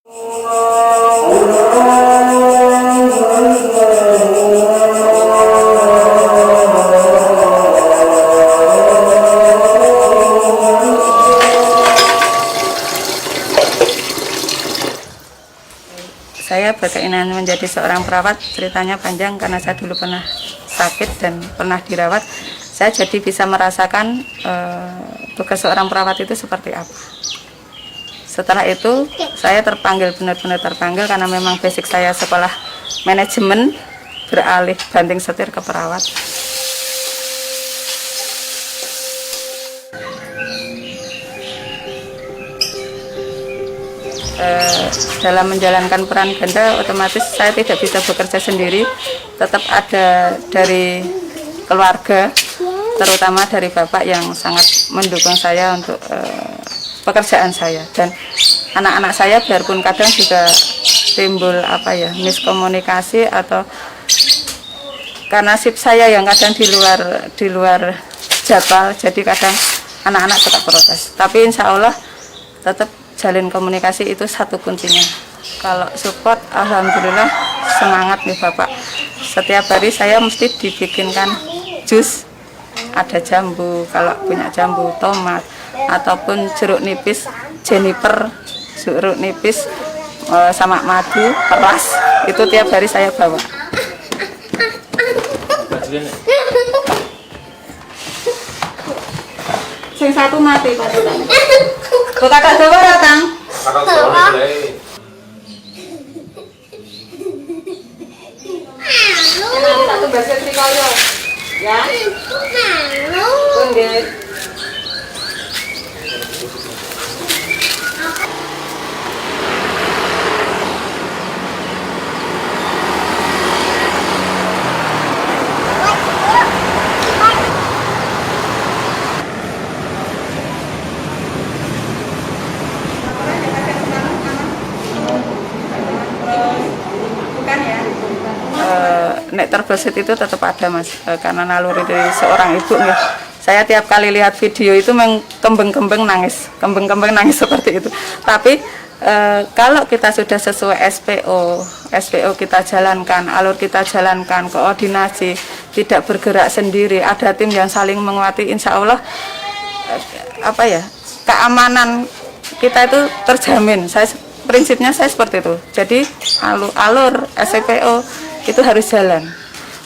Saya berkeinginan menjadi seorang perawat, ceritanya panjang karena saya dulu pernah sakit dan pernah dirawat. Saya jadi bisa merasakan tugas seorang perawat itu seperti apa. Setelah itu saya terpanggil, benar-benar terpanggil karena memang basic saya sekolah manajemen, beralih banting setir ke perawat. Dalam menjalankan peran ganda, otomatis saya tidak bisa bekerja sendiri, tetap ada dari keluarga, terutama dari bapak yang sangat mendukung saya untuk pekerjaan saya. Dan anak-anak saya biarpun kadang juga timbul miskomunikasi atau karena shift saya yang kadang di luar jadwal, jadi kadang anak-anak tetap protes. Tapi insya Allah tetap jalin komunikasi itu satu kuncinya. Kalau support, alhamdulillah semangat nih Bapak. Setiap hari saya mesti dibikinkan jus, ada jambu, kalau punya jambu, tomat, ataupun jeruk nipis, Jennifer, jeruk nipis sama madu, peras, itu tiap hari saya bawa. Sing satu mati Pak. Kok kakak Jawa datang? Kakak Jawa boleh. Satu bahasa Trikoyo. Ya. Nggih. Nek terbesit itu tetap ada Mas, karena naluri dari seorang ibu nih. Saya tiap kali lihat video itu kembeng-kembeng nangis seperti itu. Tapi kalau kita sudah sesuai SPO kita jalankan, alur kita jalankan, koordinasi, tidak bergerak sendiri, ada tim yang saling menguati, insya Allah keamanan kita itu terjamin. Prinsipnya saya seperti itu. Jadi alur SPO itu harus jalan.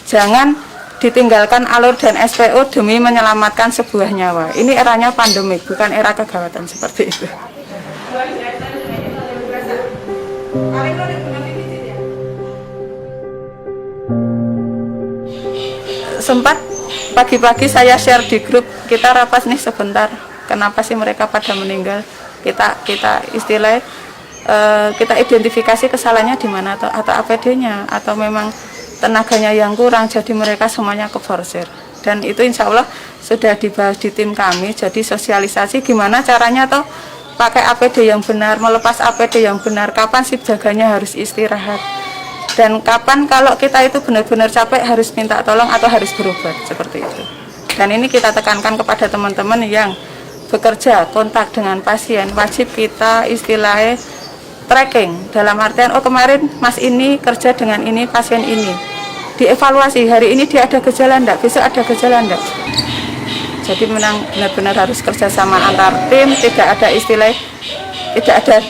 Jangan ditinggalkan alur dan SPO demi menyelamatkan sebuah nyawa. Ini eranya pandemik, bukan era kegawatan seperti itu. Sempat pagi-pagi saya share di grup, kita rapat nih sebentar. Kenapa sih mereka pada meninggal? Kita istilahnya kita identifikasi kesalahannya di mana, atau APD-nya, atau memang tenaganya yang kurang, jadi mereka semuanya keforsir. Dan itu insya Allah sudah dibahas di tim kami, jadi sosialisasi gimana caranya toh pakai APD yang benar, melepas APD yang benar, kapan sih jaganya harus istirahat, dan kapan kalau kita itu benar-benar capek harus minta tolong atau harus berobat, seperti itu. Dan ini kita tekankan kepada teman-teman yang bekerja kontak dengan pasien, wajib kita istilahnya tracking, dalam artian kemarin Mas ini kerja dengan ini, pasien ini, dievaluasi, hari ini dia ada gejala enggak, besok ada gejala enggak. Jadi benar-benar harus kerjasama antar tim, tidak ada istilah,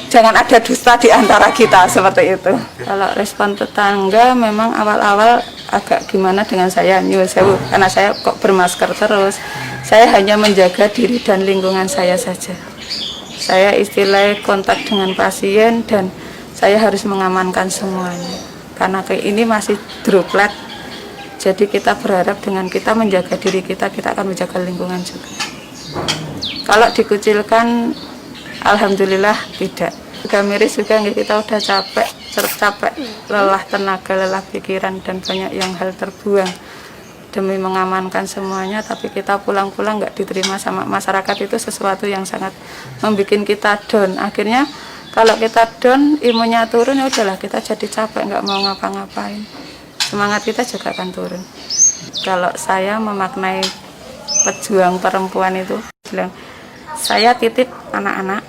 jangan ada dusta di antara kita, seperti itu. Kalau respon tetangga memang awal-awal agak gimana dengan saya, nyuwun sewu, karena saya kok bermasker terus. Saya hanya menjaga diri dan lingkungan saya saja. Saya istilahnya kontak dengan pasien dan saya harus mengamankan semuanya. Karena ini masih droplet, jadi kita berharap dengan kita menjaga diri kita akan menjaga lingkungan juga. Kalau dikucilkan, alhamdulillah tidak. Juga miris juga, kita udah capek, lelah tenaga, lelah pikiran, dan banyak yang hal terbuang demi mengamankan semuanya, tapi kita pulang-pulang nggak diterima sama masyarakat, itu sesuatu yang sangat membuat kita down. Akhirnya kalau kita down, imunnya turun, ya udahlah kita jadi capek, nggak mau ngapa-ngapain, semangat kita juga akan turun. Kalau saya memaknai pejuang perempuan itu bilang, saya titip anak-anak,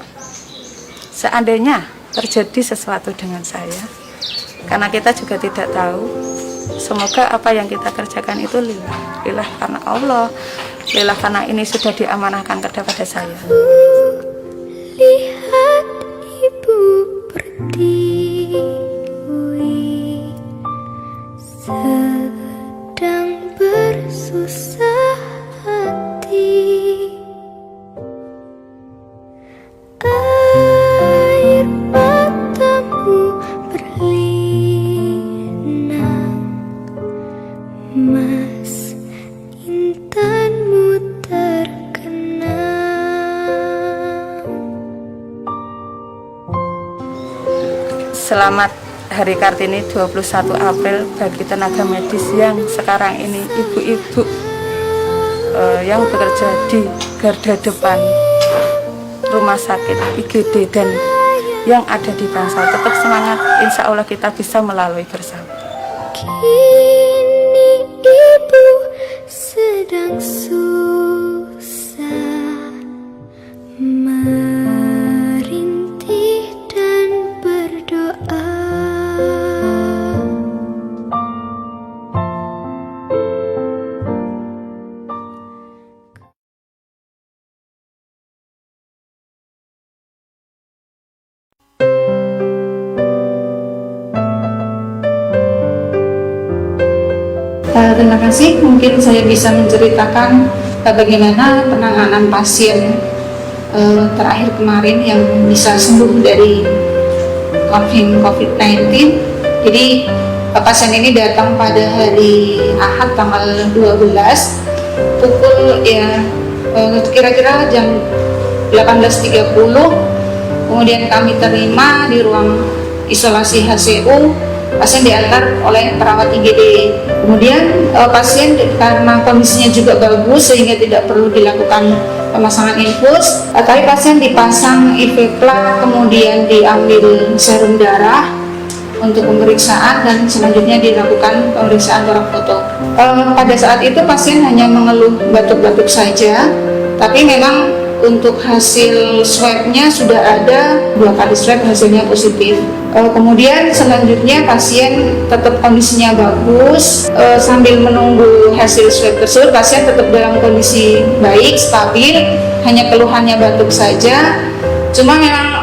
seandainya terjadi sesuatu dengan saya, karena kita juga tidak tahu. Semoga apa yang kita kerjakan itu lillah karena Allah, lillah karena ini sudah diamanahkan kepada saya. Lihat ibu berdiri sedang bersusah hati. Air matamu berlinang, mas intanmu terkenang. Selamat Hari Kartini 21 April bagi tenaga medis yang sekarang ini ibu-ibu yang bekerja di garda depan rumah sakit IGD dan yang ada di Bangsal. Tetap semangat, insya Allah kita bisa melalui bersama. Kini ibu sedang susah merintih dan berdoa. Terima kasih. Mungkin saya bisa menceritakan bagaimana penanganan pasien terakhir kemarin yang bisa sembuh dari COVID-19. Jadi pasien ini datang pada hari Ahad tanggal 12 pukul kira-kira jam 18.30. Kemudian kami terima di ruang isolasi HCU. Pasien diantar oleh perawat IGD. Kemudian pasien karena kondisinya juga bagus sehingga tidak perlu dilakukan pemasangan infus, tapi pasien dipasang IV plak, kemudian diambil serum darah untuk pemeriksaan dan selanjutnya dilakukan pemeriksaan tora foto. Pada saat itu pasien hanya mengeluh batuk-batuk saja, tapi memang untuk hasil swabnya sudah ada 2 kali swab, hasilnya positif. Kemudian selanjutnya pasien tetap kondisinya bagus. Sambil menunggu hasil swab tersebut, pasien tetap dalam kondisi baik, stabil, hanya keluhannya batuk saja. Cuma memang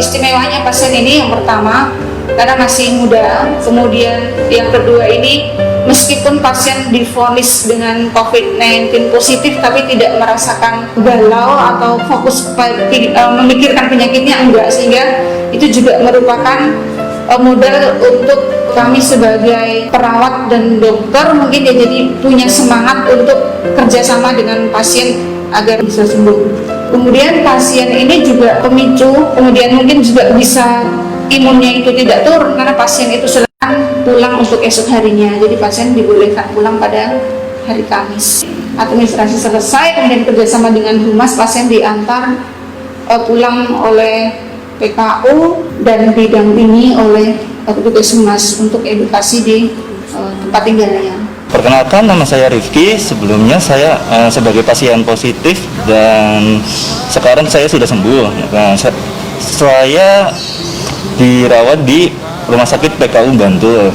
istimewanya pasien ini yang pertama karena masih muda, kemudian yang kedua ini meskipun pasien divonis dengan COVID-19 positif tapi tidak merasakan galau atau fokus memikirkan penyakitnya, enggak, sehingga itu juga merupakan modal untuk kami sebagai perawat dan dokter mungkin ya, jadi punya semangat untuk kerjasama dengan pasien agar bisa sembuh. Kemudian pasien ini juga pemicu, kemudian mungkin juga bisa imunnya itu tidak turun karena pasien itu selalu pulang untuk esok harinya. Jadi pasien dibolehkan pulang pada hari Kamis. Administrasi selesai, kemudian kerjasama dengan humas, pasien diantar pulang oleh PKU dan didampingi oleh petugas humas untuk edukasi di tempat tinggalnya. Perkenalkan, nama saya Rifki. Sebelumnya saya sebagai pasien positif dan sekarang saya sudah sembuh. Nah, saya dirawat di Rumah Sakit PKU Bantul.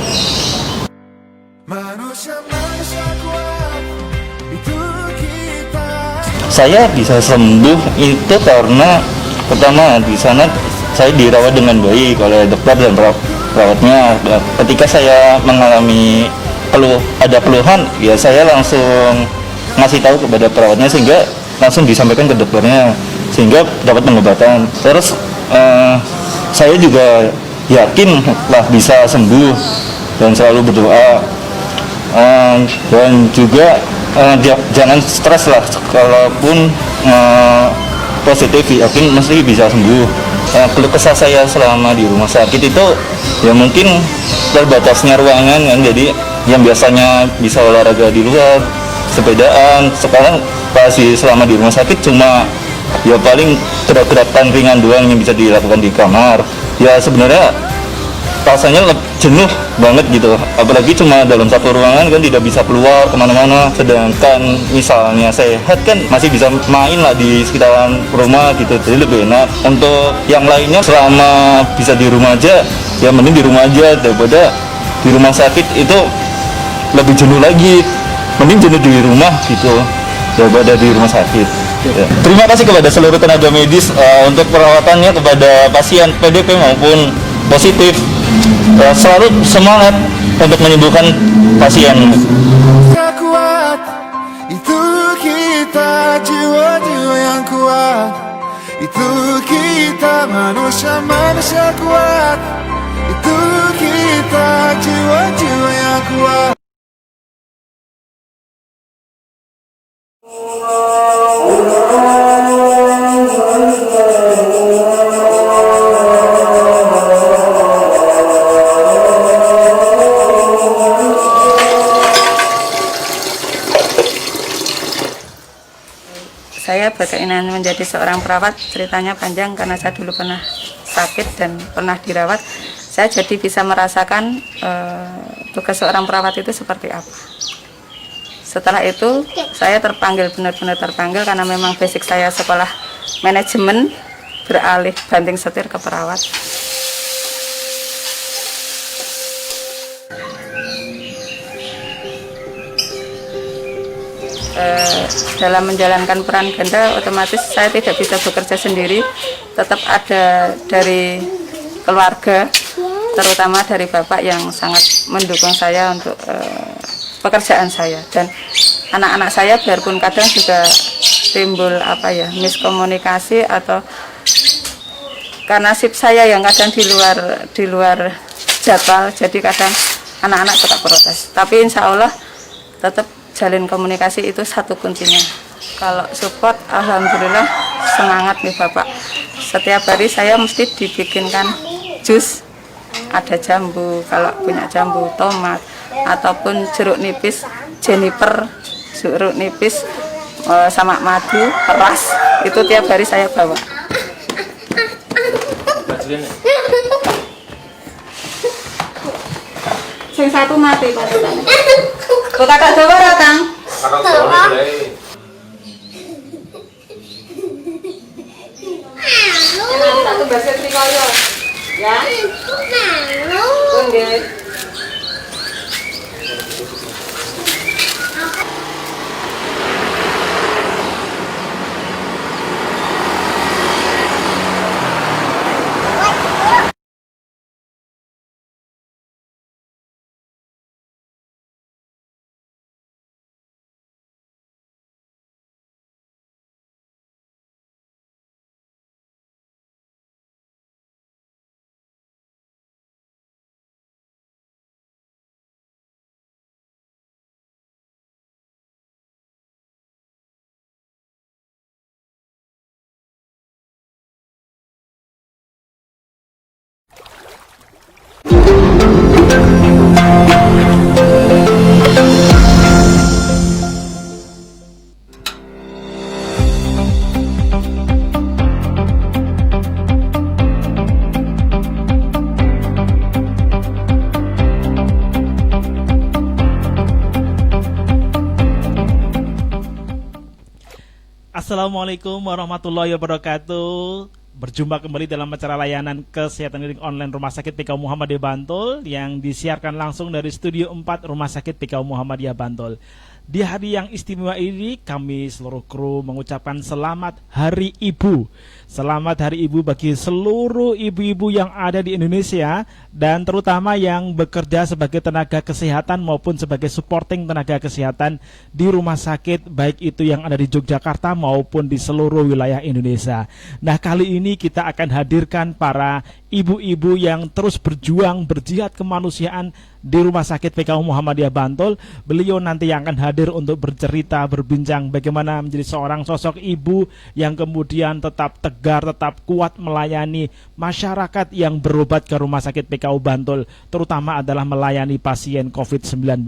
Saya bisa sembuh itu karena pertama di sana saya dirawat dengan baik oleh dokter dan perawatnya. Ketika saya mengalami ada keluhan, ya saya langsung ngasih tahu kepada perawatnya sehingga langsung disampaikan ke dokternya sehingga dapat pengobatan. Terus saya juga yakin lah bisa sembuh dan selalu berdoa, dan juga jangan stres lah, kalaupun positif yakin mesti bisa sembuh. Keluh kesah saya selama di rumah sakit itu ya mungkin terbatasnya ruangan kan, jadi yang biasanya bisa olahraga di luar, sepedaan, sekarang pasti selama di rumah sakit cuma ya paling gerak-gerakan ringan doang yang bisa dilakukan di kamar. Ya sebenarnya rasanya jenuh banget gitu, apalagi cuma dalam satu ruangan kan, tidak bisa keluar kemana-mana. Sedangkan misalnya sehat kan masih bisa main lah di sekitaran rumah gitu, jadi lebih enak. Untuk yang lainnya selama bisa di rumah aja, ya mending di rumah aja daripada di rumah sakit, itu lebih jenuh lagi. Mending jenuh di rumah gitu daripada di rumah sakit. Ya. Terima kasih kepada seluruh tenaga medis untuk perawatannya kepada pasien PDP maupun positif. Selalu semangat untuk menyembuhkan pasien. Kuat itu kita, jiwa-jiwa yang kuat itu kita, manusia kuat itu kita, jiwa-jiwa yang kuat. Saya berkeinginan menjadi seorang perawat, ceritanya panjang karena saya dulu pernah sakit dan pernah dirawat. Saya jadi bisa merasakan tugas seorang perawat itu seperti apa. Setelah itu saya terpanggil, benar-benar terpanggil, karena memang basic saya sekolah manajemen, beralih banting setir ke perawat. Dalam menjalankan peran ganda, otomatis saya tidak bisa bekerja sendiri, tetap ada dari keluarga, terutama dari bapak yang sangat mendukung saya untuk pekerjaan saya. Dan anak-anak saya biarpun kadang juga timbul miskomunikasi, atau karena shift saya yang kadang di luar jadwal, jadi kadang anak-anak tetap protes. Tapi insya Allah tetap jalin komunikasi, itu satu kuncinya. Kalau support, alhamdulillah semangat nih bapak. Setiap hari saya mesti dibikinkan jus, ada jambu, kalau punya jambu, tomat, ataupun jeruk nipis, Jennifer, jeruk nipis sama madu, peras, itu tiap hari saya bawa. Yang satu mati Pak. Kok kakak Jawa datang? Kakak Jawa Satu basket trikoyo. Ya. Nggih. Assalamualaikum warahmatullahi wabarakatuh. Berjumpa kembali dalam acara layanan kesehatan klinik online Rumah Sakit PKU Muhammadiyah Bantul yang disiarkan langsung dari Studio 4 Rumah Sakit PKU Muhammadiyah Bantul. Di hari yang istimewa ini, kami seluruh kru mengucapkan selamat Hari Ibu. Selamat Hari Ibu bagi seluruh ibu-ibu yang ada di Indonesia, dan terutama yang bekerja sebagai tenaga kesehatan maupun sebagai supporting tenaga kesehatan di rumah sakit, baik itu yang ada di Yogyakarta maupun di seluruh wilayah Indonesia. Nah, kali ini kita akan hadirkan para ibu-ibu yang terus berjuang, berjihad kemanusiaan di Rumah Sakit PKU Muhammadiyah Bantul. Beliau nanti yang akan hadir untuk bercerita, berbincang bagaimana menjadi seorang sosok ibu yang kemudian tetap teguh agar tetap kuat melayani masyarakat yang berobat ke Rumah Sakit PKU Bantul, terutama adalah melayani pasien COVID-19.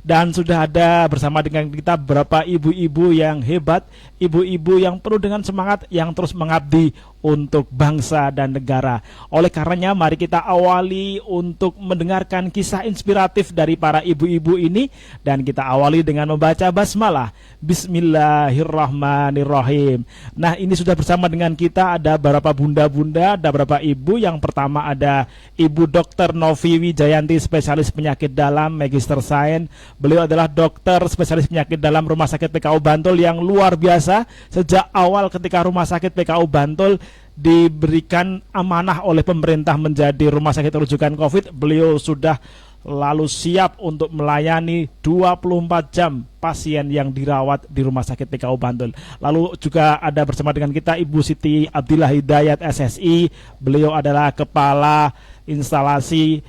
Dan sudah ada bersama dengan kita beberapa ibu-ibu yang hebat, ibu-ibu yang penuh dengan semangat, yang terus mengabdi untuk bangsa dan negara. Oleh karenanya mari kita awali untuk mendengarkan kisah inspiratif dari para ibu-ibu ini, dan kita awali dengan membaca basmalah. Bismillahirrahmanirrahim. Nah, ini sudah bersama dengan kita ada beberapa bunda-bunda, ada beberapa ibu. Yang pertama ada Ibu Dr. Novi Wijayanti, spesialis penyakit dalam, Magister Sains. Beliau adalah dokter spesialis penyakit dalam Rumah Sakit PKU Bantul yang luar biasa. Sejak awal ketika Rumah Sakit PKU Bantul diberikan amanah oleh pemerintah menjadi rumah sakit rujukan COVID, beliau sudah lalu siap untuk melayani 24 jam pasien yang dirawat di Rumah Sakit PKU Bantul. Lalu juga ada bersama dengan kita Ibu Siti Abdillah Hidayat SSI. Beliau adalah kepala instalasi,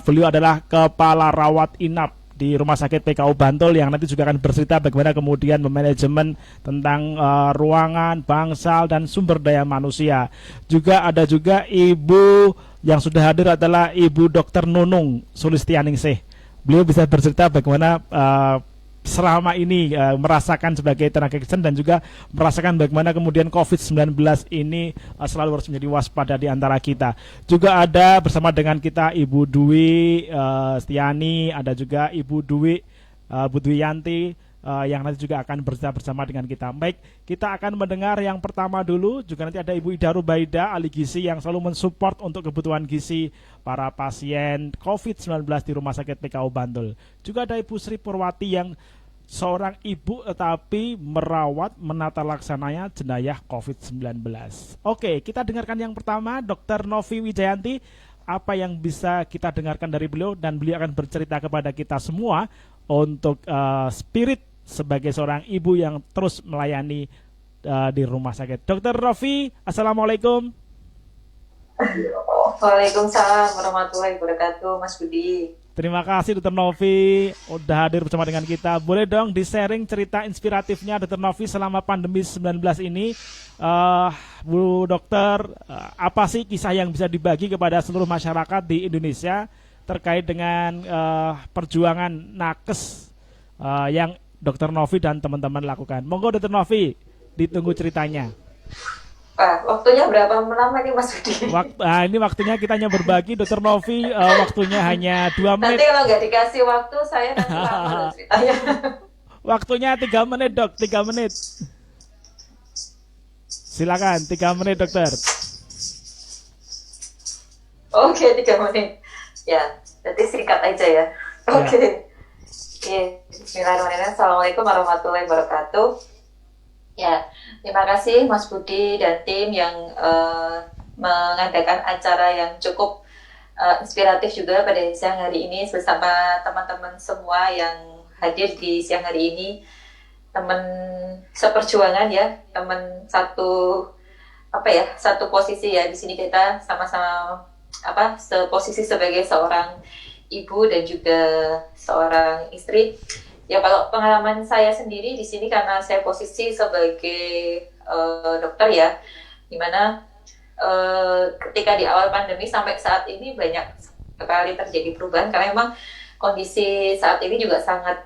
beliau adalah kepala rawat inap di Rumah Sakit PKU Bantul, yang nanti juga akan bercerita bagaimana kemudian memanajemen tentang ruangan, bangsal, dan sumber daya manusia. Juga ada juga Ibu yang sudah hadir adalah Ibu Dr. Nunung Sulistianingsih. Beliau bisa bercerita bagaimana selama ini merasakan sebagai tenaga kesehatan dan juga merasakan bagaimana kemudian COVID-19 ini selalu harus menjadi waspada di antara kita. Juga ada bersama dengan kita Ibu Dwi Stiani, ada juga Ibu Dwi Bu Dwiyanti yang nanti juga akan bercerita bersama dengan kita. Baik, kita akan mendengar yang pertama dulu. Juga nanti ada Ibu Ida Rubaida, ahli gizi yang selalu mensupport untuk kebutuhan gizi para pasien COVID-19 di Rumah Sakit PKU Bantul. Juga ada Ibu Sri Purwati yang seorang ibu tetapi merawat menata laksananya jenayah COVID-19. Oke, kita dengarkan yang pertama, Dr. Novi Wijayanti. Apa yang bisa kita dengarkan dari beliau, dan beliau akan bercerita kepada kita semua untuk spirit sebagai seorang ibu yang terus melayani di rumah sakit. Dr. Novi, Assalamualaikum. Waalaikumsalam warahmatullahi wabarakatuh, Mas Budi. Terima kasih Dr. Novi udah hadir bersama dengan kita. Boleh dong di-sharing cerita inspiratifnya Dr. Novi selama pandemi 19 ini. Bu Dokter, apa sih kisah yang bisa dibagi kepada seluruh masyarakat di Indonesia terkait dengan perjuangan nakes yang Dr. Novi dan teman-teman lakukan? Monggo Dr. Novi, ditunggu ceritanya. Pak, waktunya berapa lama nih Mas Budi? Ini waktunya kita hanya berbagi, Dr. Novi, waktunya hanya 2 menit. Nanti kalau nggak dikasih waktu, saya nanti lama ceritanya. Waktunya 3 menit dok, 3 menit. Silakan, 3 menit dokter. Oke, 3 menit. Ya, nanti singkat aja ya. Oke. Bismillahirrahmanirrahim. Assalamualaikum warahmatullahi wabarakatuh. Ya, terima kasih Mas Budi dan tim yang mengadakan acara yang cukup inspiratif juga pada siang hari ini bersama teman-teman semua yang hadir di siang hari ini. Teman seperjuangan ya, teman satu posisi ya, di sini kita sama-sama seposisi sebagai seorang ibu dan juga seorang istri. Ya, kalau pengalaman saya sendiri di sini karena saya posisi sebagai dokter ya, dimana ketika di awal pandemi sampai saat ini banyak sekali terjadi perubahan, karena memang kondisi saat ini juga sangat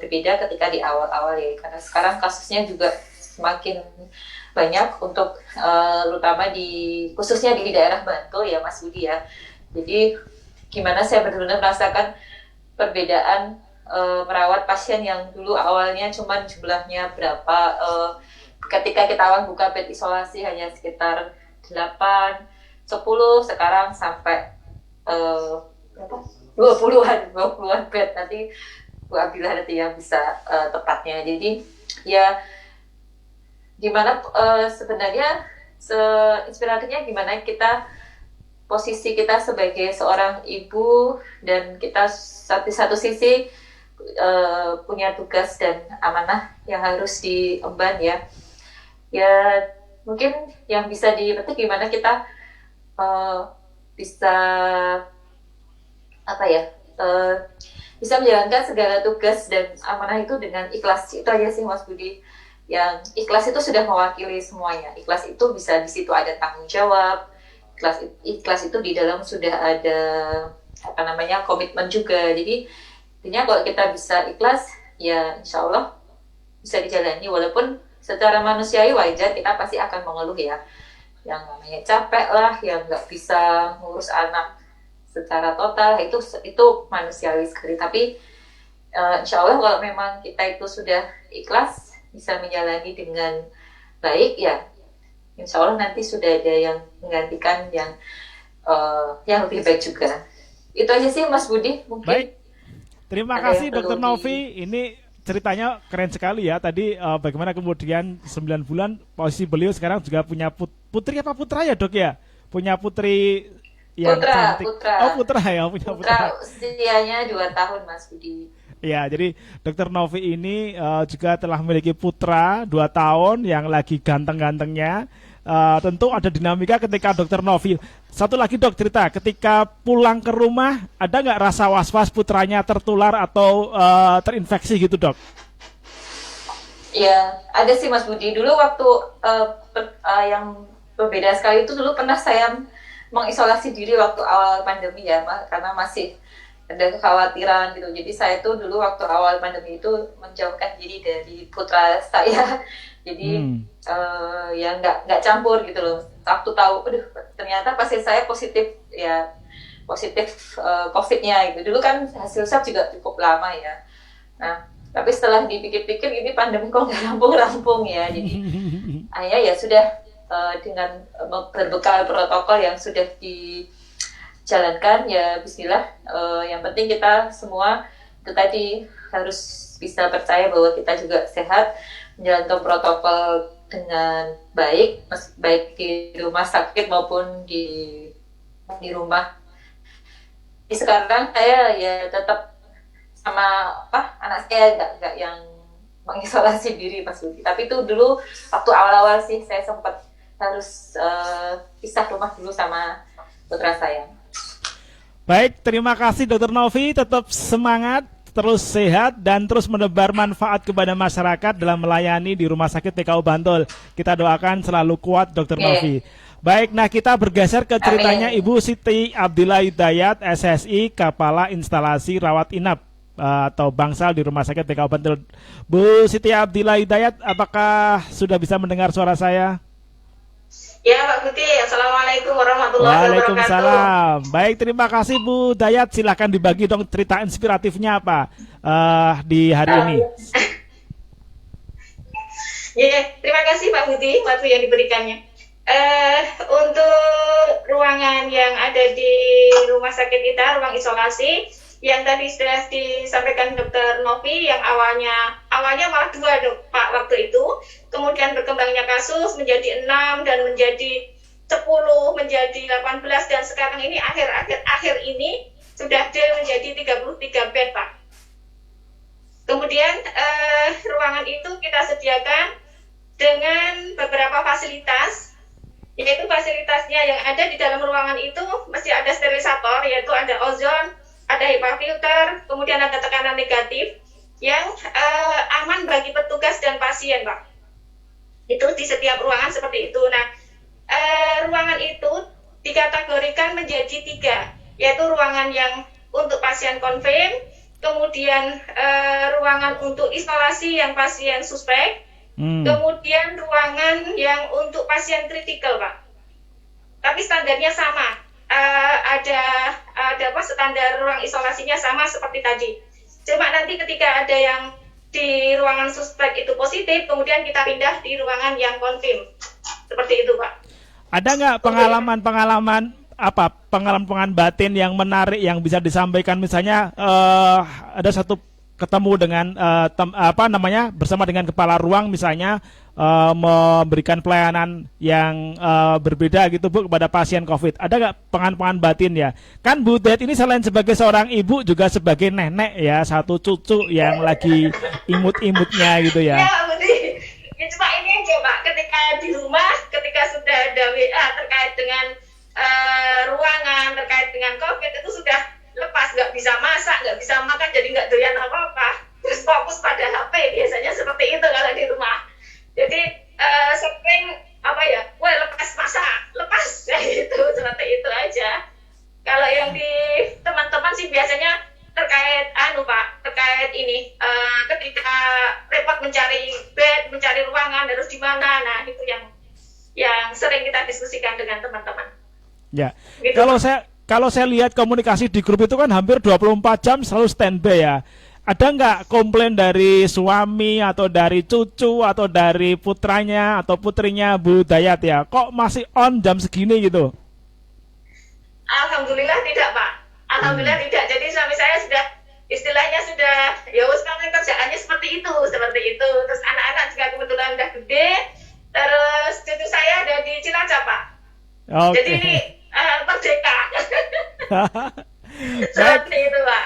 berbeda ketika di awal-awal ya, karena sekarang kasusnya juga semakin banyak untuk terutama khususnya di daerah Bantul ya Mas Budi ya. Jadi gimana saya benar-benar merasakan perbedaan merawat pasien yang dulu awalnya cuman jumlahnya berapa, ketika kita awal buka bed isolasi hanya sekitar 8, 10, sekarang sampai 20-an bed, nanti Bu Abdillah nanti yang bisa tepatnya. Jadi ya gimana sebenarnya inspiratifnya gimana posisi kita sebagai seorang ibu, dan kita di satu sisi punya tugas dan amanah yang harus diemban ya. Ya mungkin yang bisa dipetik gimana kita bisa bisa menjalankan segala tugas dan amanah itu dengan ikhlas. Itu aja sih Mas Budi. yang ikhlas itu sudah mewakili semuanya. Ikhlas itu bisa di situ ada tanggung jawab, ikhlas itu di dalam sudah ada komitmen juga. Jadi intinya kalau kita bisa ikhlas, ya insya Allah bisa dijalani, walaupun secara manusiawi wajar kita pasti akan mengeluh ya, yang namanya capek lah, yang nggak bisa ngurus anak secara total, itu manusiawi sekali. Tapi insya Allah kalau memang kita itu sudah ikhlas, bisa menjalani dengan baik, ya insya Allah nanti sudah ada yang menggantikan yang lebih baik juga. Itu aja sih Mas Budi mungkin. Baik, terima ada kasih yang Dokter perlu Novi. Ini ceritanya keren sekali ya. Tadi bagaimana kemudian 9 bulan posisi beliau sekarang juga punya putri apa putra ya dok ya? Punya putri yang cantik. Putra. Oh putra ya, punya putra. Usianya 2 tahun Mas Budi. Ya, jadi Dokter Novi ini juga telah memiliki putra 2 tahun yang lagi ganteng-gantengnya. Tentu ada dinamika ketika Dokter Novi. Satu lagi dok, cerita ketika pulang ke rumah, ada nggak rasa was-was putranya tertular atau terinfeksi gitu dok? Ya, ada sih Mas Budi. Dulu waktu yang berbeda sekali itu, dulu pernah saya mengisolasi diri waktu awal pandemi ya, karena masih ada kekhawatiran gitu. Jadi saya tuh dulu waktu awal pandemi itu menjauhkan diri dari putra saya. Jadi ya nggak campur gitu loh. Waktu tahu, ternyata pasien saya positif COVID-nya gitu. Dulu kan hasil swab juga cukup lama ya. Nah, tapi setelah dipikir-pikir ini pandemi kok nggak rampung-rampung ya. Jadi akhirnya ya sudah dengan berbekal protokol yang sudah dijalankan ya bismillah. Yang penting kita semua itu tadi harus bisa percaya bahwa kita juga sehat, menjalankan protokol dengan baik di rumah sakit maupun di rumah. Di sekarang saya ya tetap sama anak saya nggak yang mengisolasi diri Mas Budi. Tapi itu dulu waktu awal-awal sih saya sempat harus pisah rumah dulu sama putra saya. Baik, terima kasih Dokter Novi, tetap semangat, terus sehat, dan terus menebar manfaat kepada masyarakat dalam melayani di Rumah Sakit PKU Bantul. Kita doakan selalu kuat Dokter Novi. Baik, nah kita bergeser ke ceritanya Ibu Siti Abdillah Hidayat, SSI, Kepala Instalasi Rawat Inap atau Bangsal di Rumah Sakit PKU Bantul. Bu Siti Abdillah Hidayat, apakah sudah bisa mendengar suara saya? Ya Pak Budi, Assalamualaikum warahmatullahi wabarakatuh. Waalaikumsalam. Baik, terima kasih Bu Dayat. Silahkan dibagi dong cerita inspiratifnya apa di hari ini. Ya, terima kasih Pak Budi waktu yang diberikannya. Untuk ruangan yang ada di rumah sakit kita, ruang isolasi, yang tadi sudah disampaikan Dokter Novi, yang awalnya malah 2 Pak waktu itu, kemudian berkembangnya kasus menjadi 6 dan menjadi 10, menjadi 18, dan sekarang ini akhir ini sudah menjadi 33 bed Pak. Kemudian ruangan itu kita sediakan dengan beberapa fasilitas, yaitu fasilitasnya yang ada di dalam ruangan itu masih ada sterilisator, yaitu ada ozon, ada HEPA filter, kemudian ada tekanan negatif yang aman bagi petugas dan pasien, Pak. Itu di setiap ruangan seperti itu. Nah, ruangan itu dikategorikan menjadi 3, yaitu ruangan yang untuk pasien confirm, kemudian ruangan untuk isolasi yang pasien suspek, kemudian ruangan yang untuk pasien kritikal, Pak. Tapi standarnya sama. Ada standar ruang isolasinya sama seperti tadi. Cuma nanti ketika ada yang di ruangan suspek itu positif, kemudian kita pindah di ruangan yang confirm. Seperti itu, Pak. Ada nggak pengalaman batin yang menarik yang bisa disampaikan, misalnya ada satu ketemu dengan bersama dengan kepala ruang misalnya memberikan pelayanan yang berbeda gitu Bu kepada pasien COVID. Ada nggak pengan-pengan batin ya? Kan Bu Det ini selain sebagai seorang ibu juga sebagai nenek ya, satu cucu yang lagi imut-imutnya gitu ya. Ya Budi, ya cuma ini aja Pak, ketika di rumah, ketika sudah ada WA terkait dengan ruangan, terkait dengan COVID itu sudah lepas, nggak bisa masak, nggak bisa makan, jadi nggak doyan apa-apa, terus fokus pada HP, biasanya seperti itu kalau di rumah. Jadi sering apa ya, wah lepas masa, lepas kayak gitu, seperti itu aja. Kalau yang di teman-teman sih biasanya terkait Pak, terkait ini ketika repot mencari bed, mencari ruangan harus di mana. Nah, itu yang sering kita diskusikan dengan teman-teman. Ya. Gitu. Kalau saya lihat komunikasi di grup itu kan hampir 24 jam selalu standby ya. Ada nggak komplain dari suami atau dari cucu atau dari putranya atau putrinya Bu Dayat ya? Kok masih on jam segini gitu? Alhamdulillah tidak, Pak. Alhamdulillah tidak. Jadi suami saya sudah istilahnya sudah ya wes memang kerjaannya seperti itu. Terus anak-anak juga kebetulan udah gede. Terus cucu saya ada di Cilacap, Pak. Okay. Jadi ini merdeka. Seperti itu, Pak.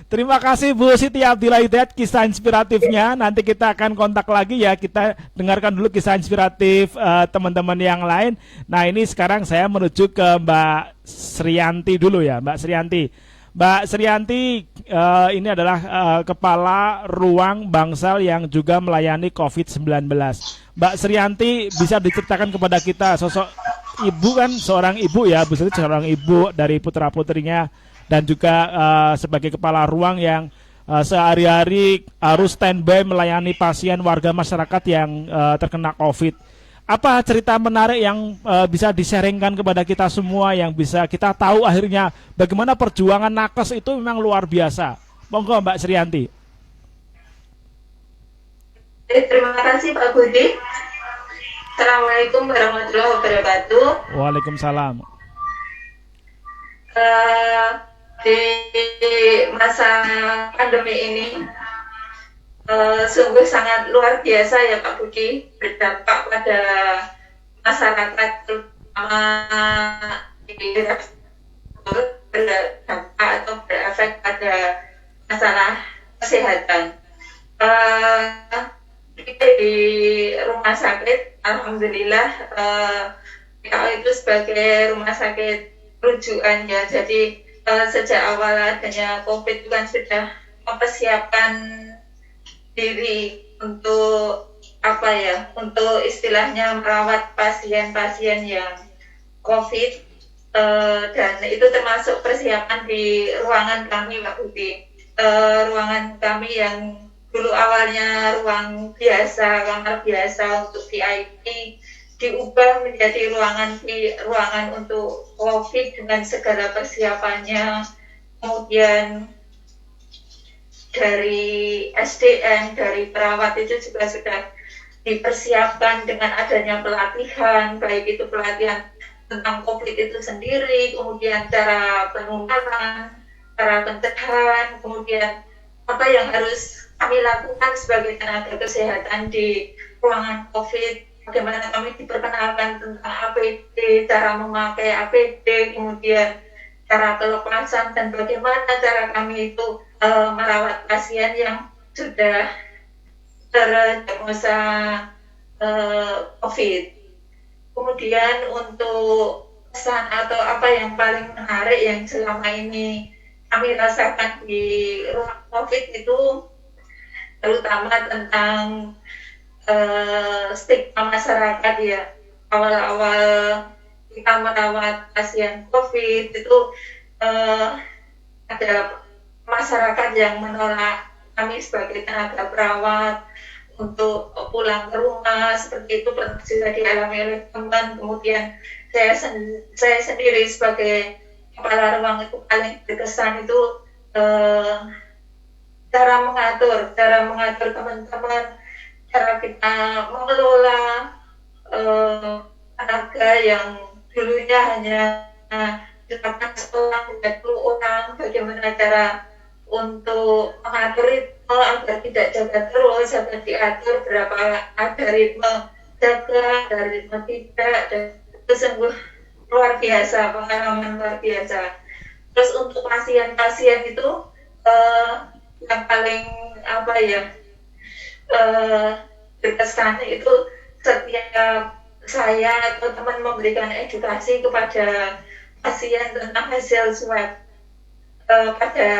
Terima kasih Bu Siti Abdillah Hidayat kisah inspiratifnya. Nanti kita akan kontak lagi ya. Kita dengarkan dulu kisah inspiratif teman-teman yang lain. Nah, ini sekarang saya menuju ke Mbak Sriyanti dulu ya, Mbak Sriyanti. Mbak Sriyanti ini adalah kepala ruang bangsal yang juga melayani COVID-19. Mbak Sriyanti bisa diceritakan kepada kita sosok ibu kan, seorang ibu ya, Bu Siti seorang ibu dari putra-putrinya dan juga sebagai kepala ruang yang sehari-hari harus standby melayani pasien warga masyarakat yang terkena COVID. Apa cerita menarik yang bisa di-sharingkan kepada kita semua yang bisa kita tahu akhirnya bagaimana perjuangan nakes itu memang luar biasa. Monggo Mbak Sriyanti. Terima kasih Pak Budi. Assalamualaikum warahmatullahi wabarakatuh. Waalaikumsalam. Di masa pandemi ini sungguh sangat luar biasa ya Pak Budi, berdampak pada masyarakat terutama berdampak atau berefek pada masalah kesehatan. Di rumah sakit, alhamdulillah PKO itu sebagai rumah sakit rujukan ya. Jadi sejak awal adanya COVID itu kan sudah mempersiapkan diri untuk untuk istilahnya merawat pasien-pasien yang COVID, dan itu termasuk persiapan di ruangan kami Pak Budi. Ruangan kami yang dulu awalnya ruang biasa, kamar biasa untuk VIP, diubah menjadi ruangan untuk COVID dengan segala persiapannya. Kemudian dari SDM, dari perawat itu juga sudah dipersiapkan dengan adanya pelatihan, baik itu pelatihan tentang COVID itu sendiri, kemudian cara penularan, cara pencegahan, kemudian apa yang harus kami lakukan sebagai tenaga kesehatan di ruangan COVID, bagaimana kami diperkenalkan tentang APD, cara memakai APD, kemudian cara pelepasan, dan bagaimana cara kami itu merawat pasien yang sudah terdiagnosa COVID. Kemudian untuk pesan atau apa yang paling menarik yang selama ini kami rasakan di ruang COVID itu terutama tentang stigma masyarakat ya. Awal-awal kita merawat pasien COVID itu ada masyarakat yang menolak kami sebagai tenaga perawat untuk pulang ke rumah, seperti itu pernah juga dialami oleh teman. Kemudian saya sendiri sebagai kepala ruang itu paling berkesan itu cara mengatur teman-teman, cara kita mengelola tenaga yang dulunya hanya 18 orang, 20 orang, bagaimana cara untuk mengatur ritme agar tidak jaga terus, agar diatur berapa ada ritme jaga, ada ritme tidak, dan itu sungguh luar biasa, pengalaman luar biasa. Terus untuk pasien-pasien itu yang paling berkesan itu setiap saya atau teman memberikan edukasi kepada pasien tentang hasil swab pada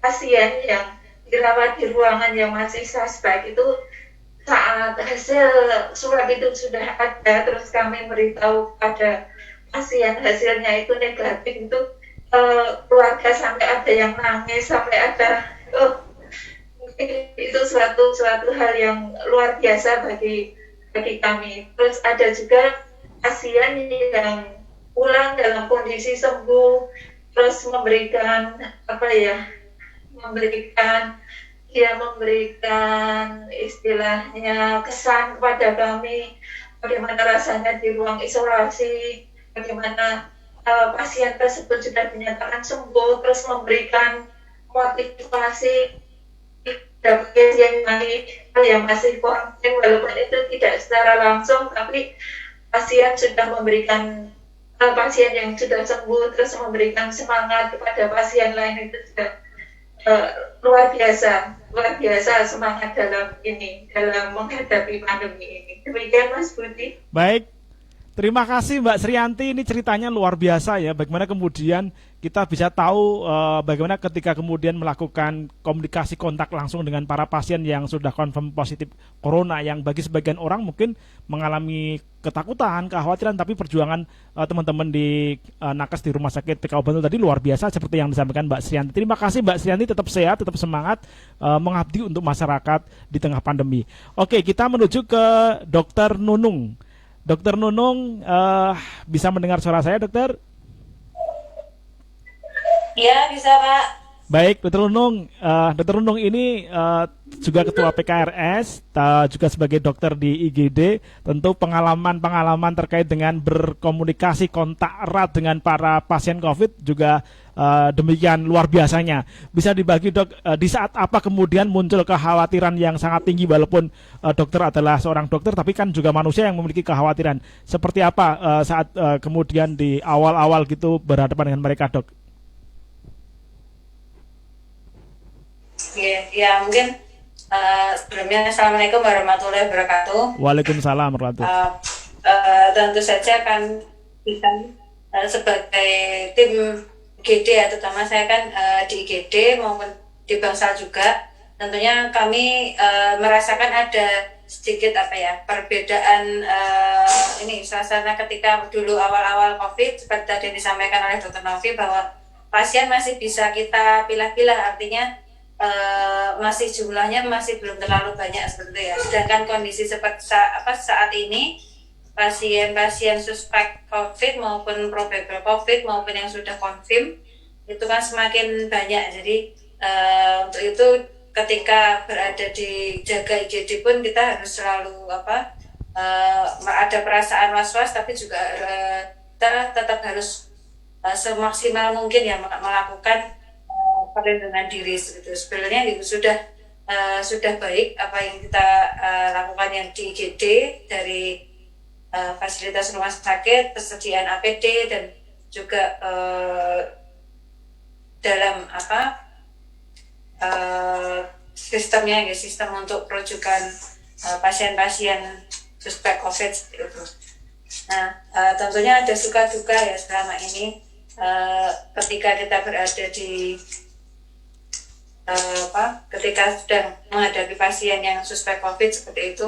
pasien yang dirawat di ruangan yang masih suspek itu saat hasil swab itu sudah ada, terus kami beritahu pada pasien hasilnya itu negatif, itu keluarga sampai ada yang nangis, sampai ada itu suatu hal yang luar biasa bagi kami. Terus ada juga pasien yang pulang dalam kondisi sembuh, terus memberikan istilahnya kesan kepada kami bagaimana rasanya di ruang isolasi, bagaimana pasien tersebut sudah dinyatakan sembuh, terus memberikan motivasi dan yang masih konten, walaupun itu tidak secara langsung, tapi pasien sudah memberikan pasien yang sudah sembuh terus memberikan semangat kepada pasien lain, itu juga luar biasa semangat dalam menghadapi pandemi ini. Demikian Mas Budi. Baik, terima kasih Mbak Srianti, ini ceritanya luar biasa ya, bagaimana kemudian kita bisa tahu bagaimana ketika kemudian melakukan komunikasi kontak langsung dengan para pasien yang sudah confirm positif corona, yang bagi sebagian orang mungkin mengalami ketakutan, kekhawatiran, tapi perjuangan teman-teman di nakes di Rumah Sakit PKU Bantul tadi luar biasa seperti yang disampaikan Mbak Srianti. Terima kasih Mbak Srianti, tetap sehat, tetap semangat mengabdi untuk masyarakat di tengah pandemi. Oke, kita menuju ke Dr. Nunung. Dr. Nunung, bisa mendengar suara saya, Dokter? Ya, bisa Pak. Baik, Dr. Nunung ini juga ketua PKRS, juga sebagai dokter di IGD. Tentu pengalaman terkait dengan berkomunikasi kontak erat dengan para pasien COVID juga demikian luar biasanya. Bisa dibagi Dok, di saat apa kemudian muncul kekhawatiran yang sangat tinggi, walaupun dokter adalah seorang dokter, tapi kan juga manusia yang memiliki kekhawatiran. Seperti apa saat kemudian di awal-awal gitu berhadapan dengan mereka, Dok? Ya mungkin sebelumnya Assalamualaikum warahmatullahi wabarakatuh. Waalaikumsalam warahmatullahi wabarakatuh. Tentu saja kan kita sebagai tim IGD ya, terutama saya kan di IGD maupun di Bangsal juga, tentunya kami merasakan ada sedikit perbedaan ini suasana ketika dulu awal-awal COVID, seperti tadi yang disampaikan oleh Dr. Novi, bahwa pasien masih bisa kita pilah-pilah, artinya masih jumlahnya masih belum terlalu banyak seperti itu ya. Sedangkan kondisi seperti saat ini, pasien-pasien suspek COVID maupun probable COVID maupun yang sudah confirm itu kan semakin banyak. Jadi untuk itu ketika berada di jaga IGD pun kita harus selalu ada perasaan was-was, tapi juga kita tetap harus semaksimal mungkin ya melakukan perlindungan diri gitu. Sebenarnya itu sudah baik apa yang kita lakukan yang di IGD, dari fasilitas rumah sakit, persediaan APD, dan juga dalam sistemnya ya, sistem untuk perujukan pasien-pasien suspek COVID itu. Nah, tentunya ada suka duka ya selama ini ketika kita berada di ketika sedang menghadapi pasien yang suspek COVID seperti itu,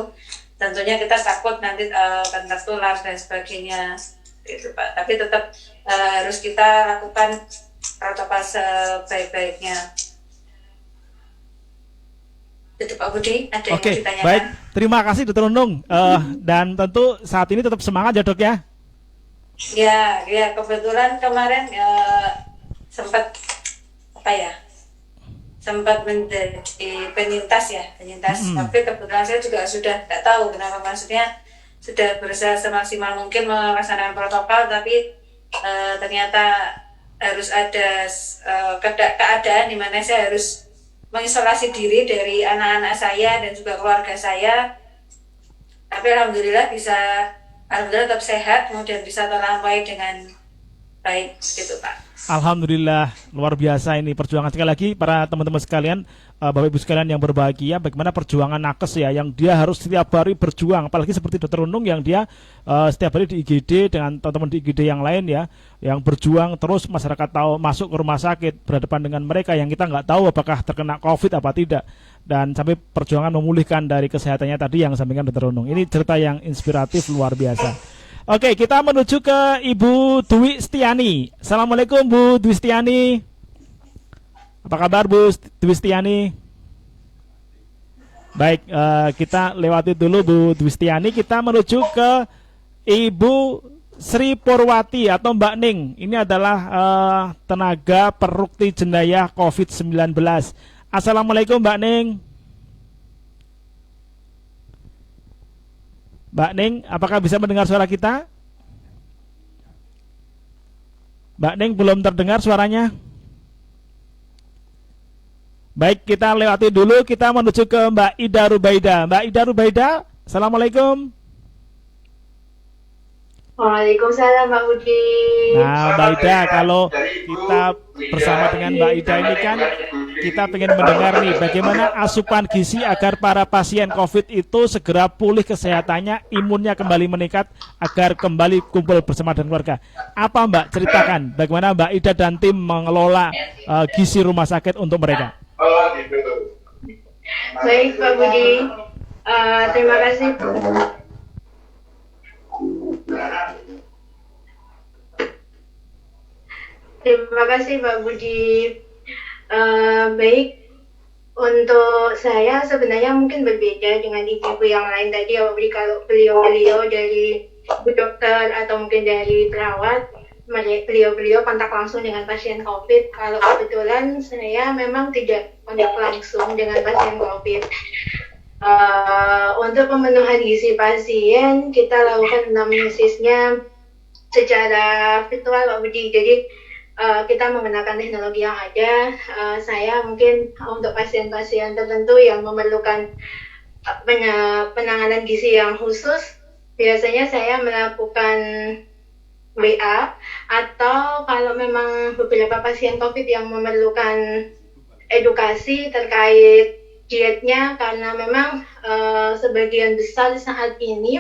tentunya kita takut nanti akan tertular dan sebagainya itu Pak. Tapi tetap harus kita lakukan protokol sebaik-baiknya. Itu Pak Budi, ada yang mau ditanyakan? Baik, terima kasih Dr. Nunung, dan tentu saat ini tetap semangat ya Dok ya. Ya kebetulan kemarin sempat menjadi penyintas, tapi kebetulan saya juga sudah tidak tahu kenapa, maksudnya sudah berusaha semaksimal mungkin melaksanakan protokol, tapi ternyata harus ada keadaan di mana saya harus mengisolasi diri dari anak-anak saya dan juga keluarga saya. Tapi alhamdulillah tetap sehat, kemudian bisa terlampaui dengan Baik, gitu Pak. Alhamdulillah, luar biasa ini perjuangan. Sekali lagi para teman-teman sekalian, Bapak Ibu sekalian yang berbahagia, bagaimana perjuangan nakes ya, yang dia harus setiap hari berjuang, apalagi seperti Dokter Nunung yang dia setiap hari di IGD dengan teman-teman di IGD yang lain ya, yang berjuang terus, masyarakat tahu masuk ke rumah sakit berhadapan dengan mereka yang kita nggak tahu apakah terkena COVID apa tidak, dan sampai perjuangan memulihkan dari kesehatannya tadi yang sampaikan Dokter Nunung. Ini cerita yang inspiratif luar biasa. Oke, kita menuju ke Ibu Dwi Setiani. Assalamualaikum Bu Dwi Setiani. Apa kabar Bu Dwi Setiani? Baik, kita lewati dulu Bu Dwi Setiani. Kita menuju ke Ibu Sri Purwati atau Mbak Ning. Ini adalah tenaga perukti jenayah COVID-19. Assalamualaikum Mbak Ning. Mbak Ning, apakah bisa mendengar suara kita? Mbak Ning belum terdengar suaranya. Baik, kita lewati dulu, kita menuju ke Mbak Ida Rubaida. Mbak Ida Rubaida, Assalamualaikum. Waalaikumsalam Mbak Budi. Nah Mbak Ida, kalau kita bersama dengan Mbak Ida ini kan kita pengen mendengar nih bagaimana asupan gizi agar para pasien COVID itu segera pulih kesehatannya, imunnya kembali meningkat agar kembali kumpul bersama dengan keluarga. Apa Mbak ceritakan bagaimana Mbak Ida dan tim mengelola gizi rumah sakit untuk mereka? Baik Pak Budi, terima kasih. Terima kasih Pak Budi. Baik, untuk saya sebenarnya mungkin berbeda dengan ibu-ibu yang lain tadi ya Pak Budi. Kalau beliau-beliau dari bu dokter atau mungkin dari perawat, beliau-beliau kontak langsung dengan pasien COVID. Kalau kebetulan saya memang tidak kontak langsung dengan pasien COVID. Untuk pemenuhan gizi pasien, kita lakukan anamnesisnya secara virtual Pak Budi. Jadi kita menggunakan teknologi yang ada. Saya mungkin untuk pasien-pasien tertentu yang memerlukan penanganan gizi yang khusus, biasanya saya melakukan WA, atau kalau memang beberapa pasien COVID yang memerlukan edukasi terkait dietnya, karena memang sebagian besar saat ini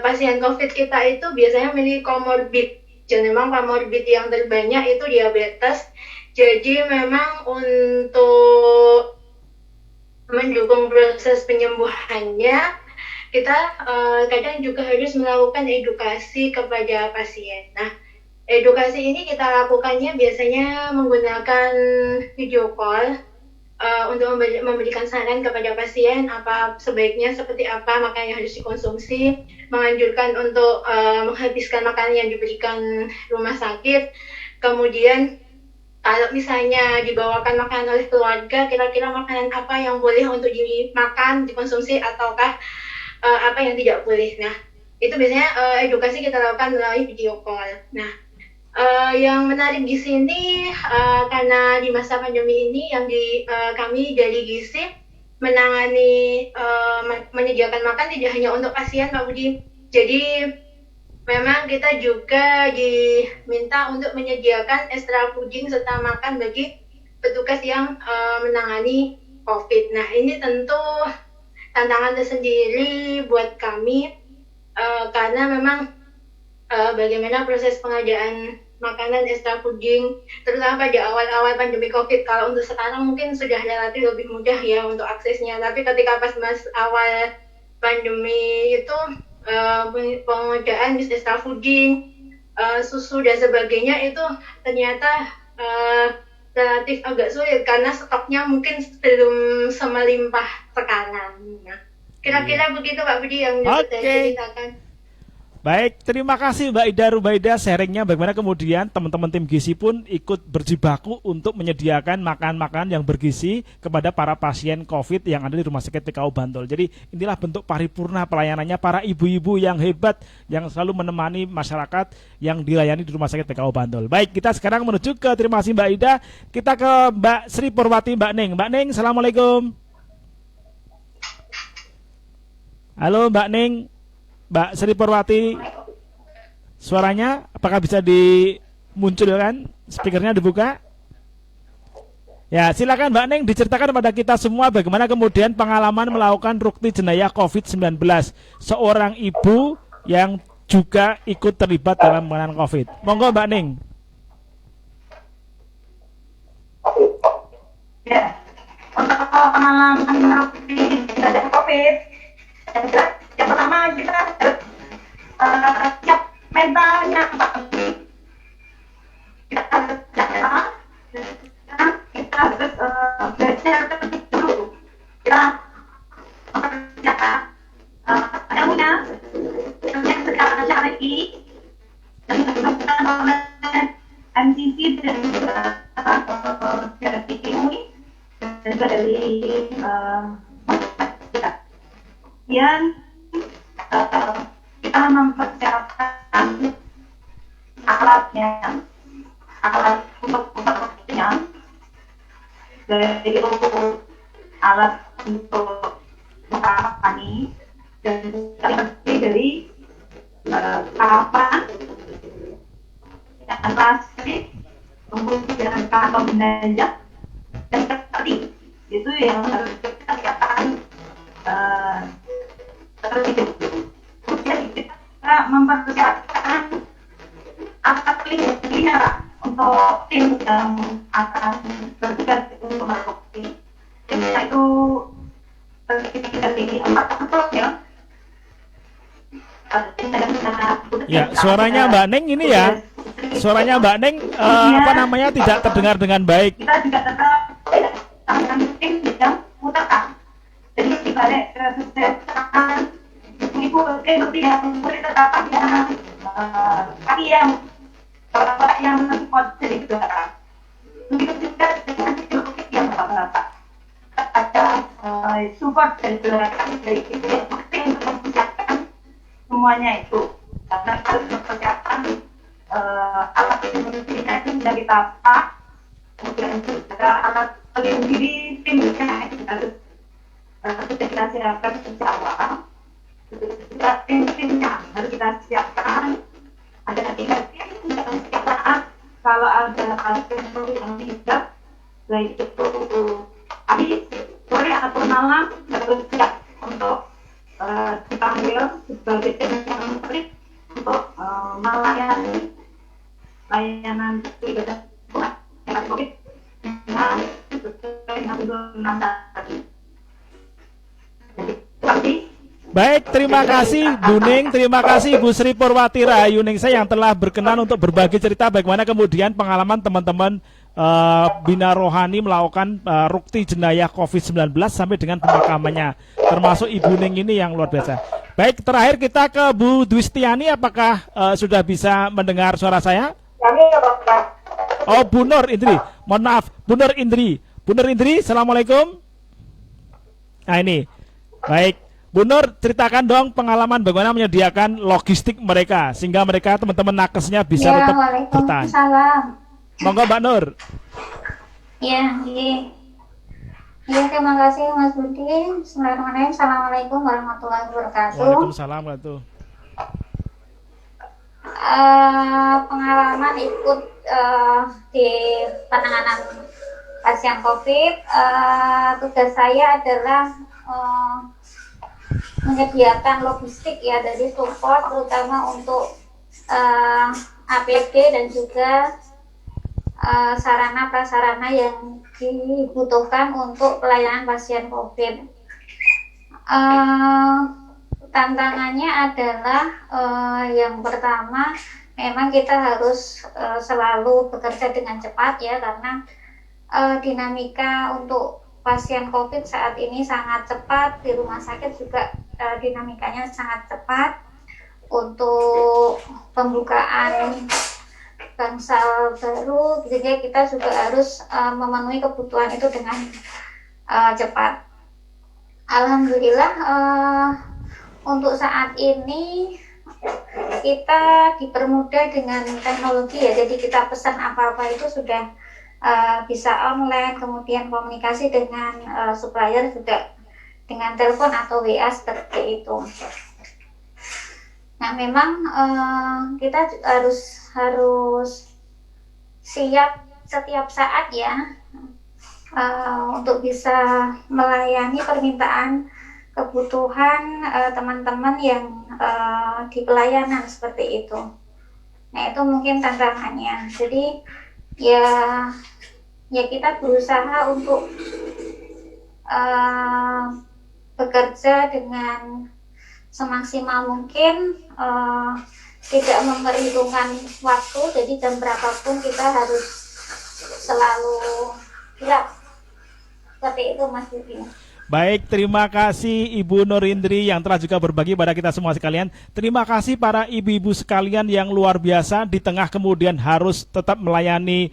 pasien COVID kita itu biasanya memiliki komorbid. Jadi memang komorbid yang terbanyak itu diabetes. Jadi memang untuk mendukung proses penyembuhannya, kita kadang juga harus melakukan edukasi kepada pasien. Nah, edukasi ini kita lakukannya biasanya menggunakan video call untuk memberikan saran kepada pasien apa sebaiknya seperti apa makanan yang harus dikonsumsi, menganjurkan untuk menghabiskan makanan yang diberikan rumah sakit. Kemudian kalau misalnya dibawakan makanan oleh keluarga, kira-kira makanan apa yang boleh untuk dimakan, dikonsumsi, ataukah apa yang tidak boleh. Nah, itu biasanya edukasi kita lakukan melalui video call. Nah, yang menarik di sini karena di masa pandemi ini yang kami dari gizi menangani menyediakan makan tidak hanya untuk pasien Pak Budi. Jadi memang kita juga diminta untuk menyediakan extra fooding serta makan bagi petugas yang menangani COVID. Nah, ini tentu tantangan tersendiri buat kami karena memang bagaimana proses pengadaan makanan extra fooding, terutama pada awal-awal pandemi COVID. Kalau untuk sekarang mungkin sudah relatif lebih mudah ya untuk aksesnya. Tapi ketika pas awal pandemi itu pengadaan extra fooding, susu dan sebagainya itu ternyata relatif agak sulit karena stoknya mungkin belum semelimpah sekarang. Nah, kira-kira begitu Pak Budi yang bisa saya ceritakan. Baik, terima kasih Mbak Ida Rubaida sharingnya bagaimana kemudian teman-teman tim gizi pun ikut berjibaku untuk menyediakan makanan-makanan yang bergizi kepada para pasien COVID yang ada di Rumah Sakit PKU Bantul. Jadi inilah bentuk paripurna pelayanannya para ibu-ibu yang hebat yang selalu menemani masyarakat yang dilayani di Rumah Sakit PKU Bantul. Baik, kita sekarang menuju ke, terima kasih Mbak Ida, kita ke Mbak Sri Purwati, Mbak Ning. Mbak Ning, Assalamualaikum. Halo Mbak Ning. Mbak Sri Purwati, Suaranya apakah bisa dimunculkan? Speakernya dibuka? Ya, silakan Mbak Neng diceritakan kepada kita semua bagaimana kemudian pengalaman melakukan rukti jenayah COVID-19 seorang ibu yang juga ikut terlibat dalam penanganan COVID. Monggo Mbak Neng. Ya, untuk pengalaman rukti jenayah COVID, yang pertama kita harus siap mentalnya, kita harus siap, kita harus belajar dulu, kita ilmunya yang sekarang syar'i dan dilakukan oleh MCC dan juga dari IMUI dan juga dari yang kita mempersiapkan alatnya, alat untuk dari alat untuk menangani dan dari kapan yang plastik, kemudian kantong belanja dan tadi itu yang harus kita siapkan terlebih dahulu. Kemudian kita mempersiapkan alat pelindungnya untuk tim yang akan bertugas untuk melakukan timnya itu terdiri dari 4 kelompok ya. Ya, suaranya Mbak Neng ini ya. Suaranya Mbak Neng tidak terdengar dengan baik. Kita juga tetap akan tim yang muterkan. Jadi di balik kesehatan ibu yang tetap kaki yang bapak yang support dari belakang. Begitu juga dengan psikologis yang bapak-bapak. Ada support dari belakang dari ibu yang penting untuk mempersiapkan semuanya itu. Karena harus mempersiapkan alat pelindung dirinya itu sudah kita pak. Kemudian juga alat pelindung diri timnya itu harus sudah kita siapkan sejak awal. Juga tim-timnya harus kita siapkan. Ada 3 tim dalam setiap saat kalau ada pasien yang meninggal, baik itu pagi, sore atau malam harus siap untuk dipanggil sebagai tim yang menarik untuk melayani layanan ibadah yang COVID dengan sesuai dengan tuntunan tadi. Jadi, pagi. Baik, terima kasih Bu Ning, terima kasih Bu Sri Purwati Rahayuningsih yang telah berkenan untuk berbagi cerita bagaimana kemudian pengalaman teman-teman Bina Rohani melakukan rukti jenayah COVID-19 sampai dengan pemakamannya, termasuk Ibu Ning ini yang luar biasa. Baik, terakhir kita ke Bu Dwistiani, apakah sudah bisa mendengar suara saya? Oh, Bu Nur Indri, mohon maaf, Bu Nur Indri. Bu Nur Indri, Assalamualaikum. Nah ini, baik. Bu Nur, ceritakan dong pengalaman bagaimana menyediakan logistik mereka sehingga mereka teman-teman nakesnya bisa tetap bertahan. Waalaikumsalam. Monggo Mbak Nur. Ya, terima kasih Mas Budi. Bismillahirrahmanirrahim. Assalamualaikum warahmatullahi wabarakatuh. Waalaikumsalam warahmatullahi. Pengalaman ikut di penanganan pasien COVID, tugas saya adalah menyediakan logistik ya dari support terutama untuk APD dan juga sarana prasarana yang dibutuhkan untuk pelayanan pasien COVID. Tantangannya adalah yang pertama memang kita harus selalu bekerja dengan cepat ya karena dinamika untuk pasien COVID saat ini sangat cepat, di rumah sakit juga dinamikanya sangat cepat. Untuk pembukaan bangsal baru, jadi kita juga harus memenuhi kebutuhan itu dengan cepat. Alhamdulillah untuk saat ini kita dipermudah dengan teknologi ya, jadi kita pesan apa-apa itu sudah bisa online, kemudian komunikasi dengan supplier juga dengan telepon atau WA seperti itu. Nah, memang kita harus siap setiap saat ya, untuk bisa melayani permintaan kebutuhan teman-teman yang di pelayanan seperti itu. Nah, itu mungkin tantangannya. Jadi ya kita berusaha untuk bekerja dengan semaksimal mungkin, tidak memperhitungkan waktu, jadi jam berapapun kita harus selalu gerak. Seperti itu Mas Yudi. Baik, terima kasih Ibu Nurindri yang telah juga berbagi pada kita semua sekalian. Terima kasih para ibu-ibu sekalian yang luar biasa di tengah kemudian harus tetap melayani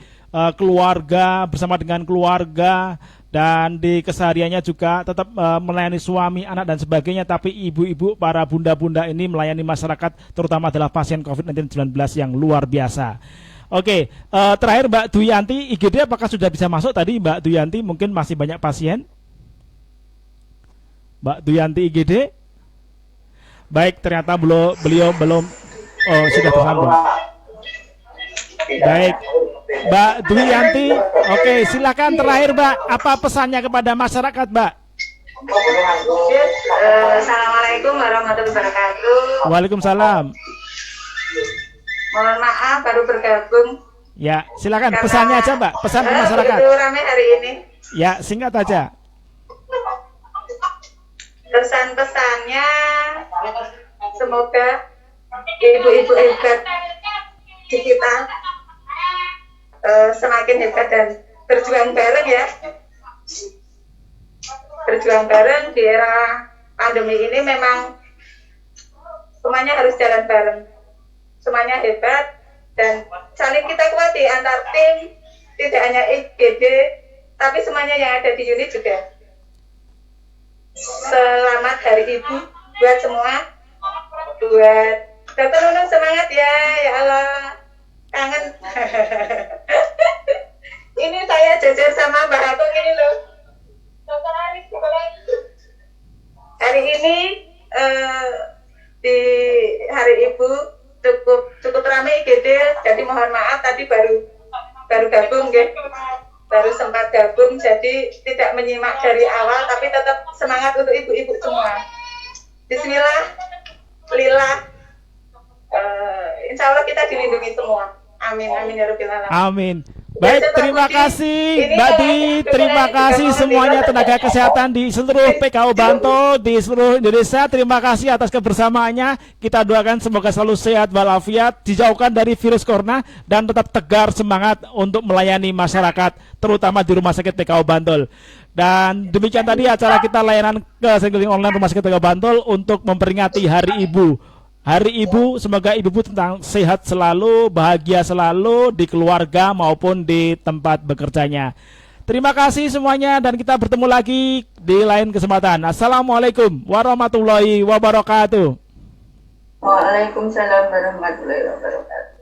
keluarga, bersama dengan keluarga, dan di kesehariannya juga tetap melayani suami, anak dan sebagainya. Tapi ibu-ibu, para bunda-bunda ini melayani masyarakat, terutama adalah pasien COVID-19 yang luar biasa. Oke, terakhir Mbak Duyanti, IGD apakah sudah bisa masuk tadi Mbak Duyanti? Mungkin masih banyak pasien. Mbak Duyanti IGD? Baik, ternyata beliau belum sudah tersambung. Baik, Mbak Duyanti, oke, silakan terakhir Mbak, apa pesannya kepada masyarakat Mbak? Assalamualaikum warahmatullahi wabarakatuh. Waalaikumsalam. Mohon maaf baru bergabung. Ya, silakan pesannya aja Mbak, pesan ke masyarakat. Begitu ramai hari ini. Ya, singkat aja. Pesan-pesannya semoga ibu-ibu hebat di kita semakin hebat dan berjuang bareng ya. Berjuang bareng di era pandemi ini memang semuanya harus jalan bareng. Semuanya hebat dan saling kita kuati antar tim, tidak hanya IGD tapi semuanya yang ada di unit juga. Selamat Hari Ibu buat semua, buat Dr. Nunung, semangat ya, ya Allah, kangen. Ini saya jajar sama Mbak Atung ini loh. Hari ini di Hari Ibu cukup ramai IGD, jadi mohon maaf tadi baru gabung ya. Baru sempat gabung, jadi tidak menyimak dari awal, tapi tetap semangat untuk ibu-ibu semua. Bismillah, lillah, insya Allah kita dilindungi semua. Amin, amin ya Rabbil Alamin. Amin. Baik, terima kasih Mbak Di, terima kasih semuanya tenaga kesehatan di seluruh PKU Bantul, di seluruh Indonesia. Terima kasih atas kebersamaannya. Kita doakan semoga selalu sehat walafiat, dijauhkan dari virus corona, dan tetap tegar semangat untuk melayani masyarakat, terutama di Rumah Sakit PKU Bantul. Dan demikian tadi acara kita layanan keseluruhan online Rumah Sakit PKU Bantul untuk memperingati Hari Ibu. Hari Ibu, semoga ibu-ibu tentang sehat selalu, bahagia selalu di keluarga maupun di tempat bekerjanya. Terima kasih semuanya dan kita bertemu lagi di lain kesempatan. Assalamualaikum warahmatullahi wabarakatuh. Waalaikumsalam warahmatullahi wabarakatuh.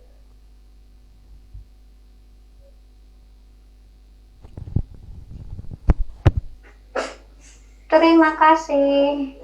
Terima kasih.